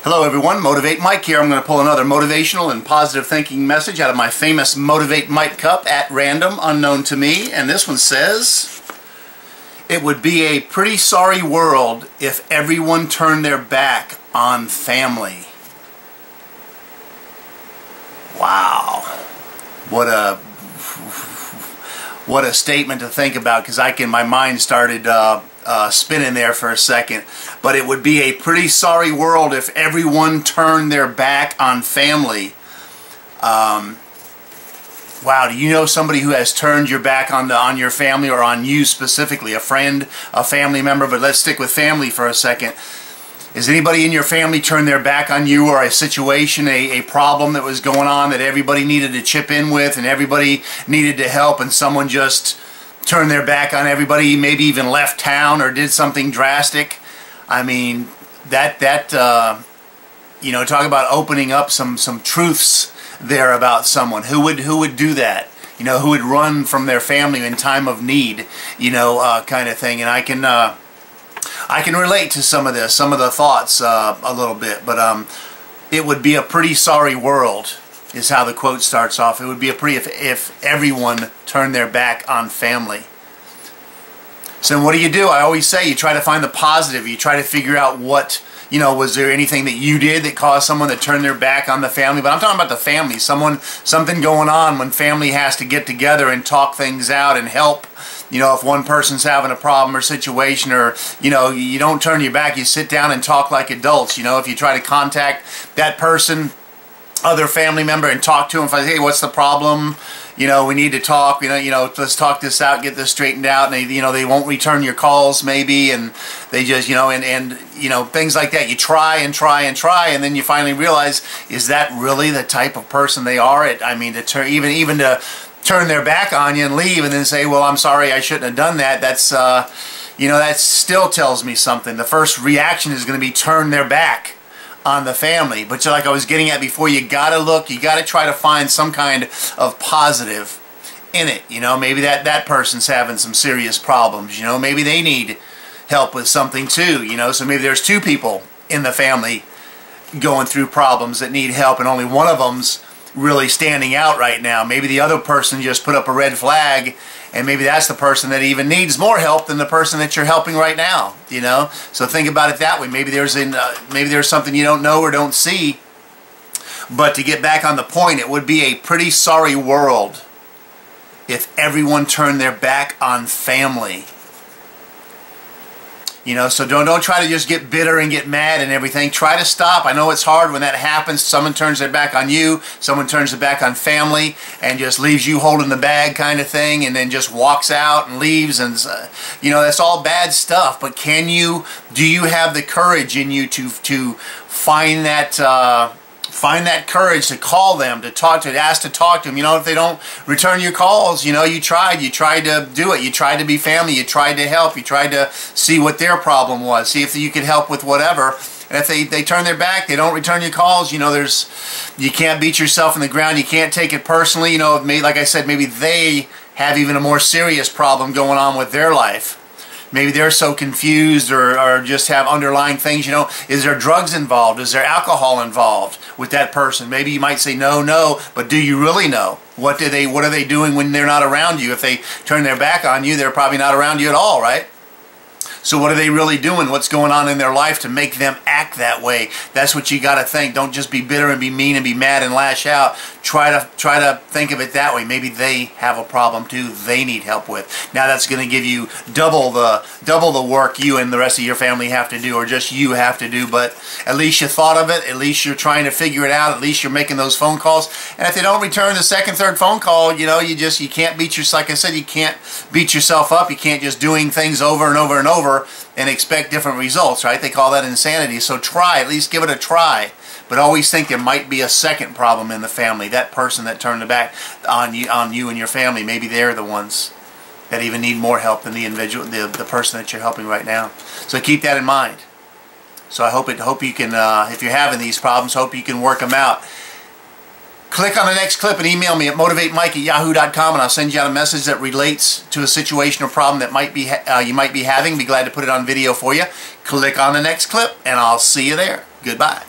Hello everyone, Motivate Mike here. I'm going to pull another motivational and positive thinking message out of my famous Motivate Mike cup at random, unknown to me. And this one says, it would be a pretty sorry world if everyone turned their back on family. Wow. What a statement to think about, because my mind started spinning there for a second. But it would be a pretty sorry world if everyone turned their back on family. Wow, do you know somebody who has turned your back on your family, or on you specifically? A friend, a family member, but let's stick with family for a second. Has anybody in your family turned their back on you, or a situation, a problem that was going on that everybody needed to chip in with and everybody needed to help, and someone just turned their back on everybody, maybe even left town or did something drastic? I mean, you know, talk about opening up some truths there about someone. Who would do that? You know, who would run from their family in time of need? You know, kind of thing. And I can relate to some of this, some of the thoughts a little bit. But it would be a pretty sorry world, is how the quote starts off. It would be if everyone turned their back on family. So what do? I always say you try to find the positive. You try to figure out what, you know, was there anything that you did that caused someone to turn their back on the family? But I'm talking about the family. Something going on when family has to get together and talk things out and help. You know, if one person's having a problem or situation, or, you know, you don't turn your back, you sit down and talk like adults. You know, if you try to contact that person, other family member, and talk to them, if I say, hey, what's the problem? You know, we need to talk, you know, let's talk this out, get this straightened out. And they won't return your calls maybe, and they just, you know, and you know, things like that. You try and try and try, and then you finally realize, is that really the type of person they are? I mean, to even to turn their back on you and leave, and then say, well, I'm sorry, I shouldn't have done that. That's, you know, that still tells me something. The first reaction is going to be turn their back on the family. But like I was getting at before, you gotta look, you gotta try to find some kind of positive in it. You know, maybe that person's having some serious problems. You know, maybe they need help with something too. You know, so maybe there's two people in the family going through problems that need help, and only one of them's really standing out right now. Maybe the other person just put up a red flag, and maybe that's the person that even needs more help than the person that you're helping right now. You know, so think about it that way. Maybe there's something you don't know or don't see. But to get back on the point, it would be a pretty sorry world if everyone turned their back on family. You know, so don't try to just get bitter and get mad and everything. Try to stop. I know it's hard when that happens. Someone turns their back on you, someone turns their back on family, and just leaves you holding the bag kind of thing, and then just walks out and leaves. And you know, that's all bad stuff. But do you have the courage in you to find that courage to call them, to talk to, ask to talk to them? You know, if they don't return your calls, you know, you tried to do it, you tried to be family, you tried to help, you tried to see what their problem was, see if you could help with whatever. And if they turn their back, they don't return your calls, you know, you can't beat yourself in the ground, you can't take it personally. You know, like I said, maybe they have even a more serious problem going on with their life. Maybe they're so confused, or just have underlying things. You know, is there drugs involved? Is there alcohol involved with that person? Maybe you might say no, but do you really know? What are they doing when they're not around you? If they turn their back on you, they're probably not around you at all, right? So what are they really doing? What's going on in their life to make them act that way? That's what you got to think. Don't just be bitter and be mean and be mad and lash out. Try to think of it that way. Maybe they have a problem too they need help with. Now that's going to give you double the work you and the rest of your family have to do, or just you have to do. But at least you thought of it. At least you're trying to figure it out. At least you're making those phone calls. And if they don't return the second, third phone call, you know, you can't beat yourself. Like I said, you can't beat yourself up. You can't just doing things over and over and over and expect different results, right? They call that insanity. So at least give it a try. But always think there might be a second problem in the family. That person that turned their back on you and your family, maybe they're the ones that even need more help than the person that you're helping right now. So keep that in mind. So I hope you can, if you're having these problems, hope you can work them out. Click on the next clip and email me at motivatemike@yahoo.com, and I'll send you out a message that relates to a situation or problem that you might be having. Be glad to put it on video for you. Click on the next clip, and I'll see you there. Goodbye.